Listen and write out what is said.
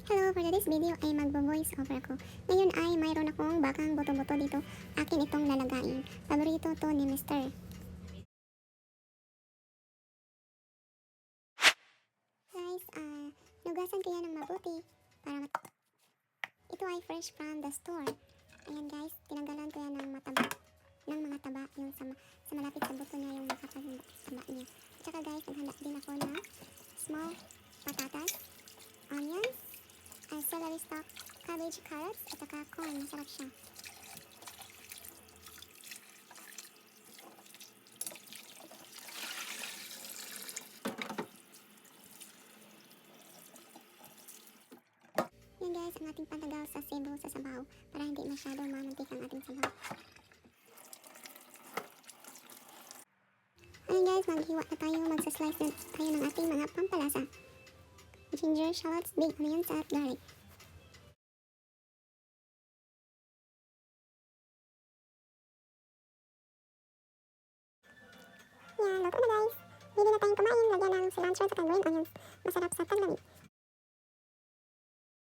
Hello, for today's video ay magbo-voice over ako. Ngayon ay mayroon akong bakang buto-buto dito. Akin itong lalagain. Paborito to ni Mr. Guys, nugasan ko yan ng mabuti para ito ay fresh from the store. Ayan guys, tinanggalan ko yan ng mga taba, yung sa malapit sa buto niya, yung makapagtaba niya. At saka guys, naghanda din ako ng small patatas, onions, celery stalk, cabbage, carrots, at saka corn. Masarap siya. Yan guys, ang ating pantagaw sa sebo sa sabaw para hindi masyadong mamantik ang ating sabaw. Ayan guys, maghiwa na tayo, magsaslice na tayo ng ating mga pampalasa. Ginger, shallots, big onions, at garlic. Yan, luto na guys. Hindi na tayong kumain, lagyan ng cilantro at green onions. Masarap sa taglamig.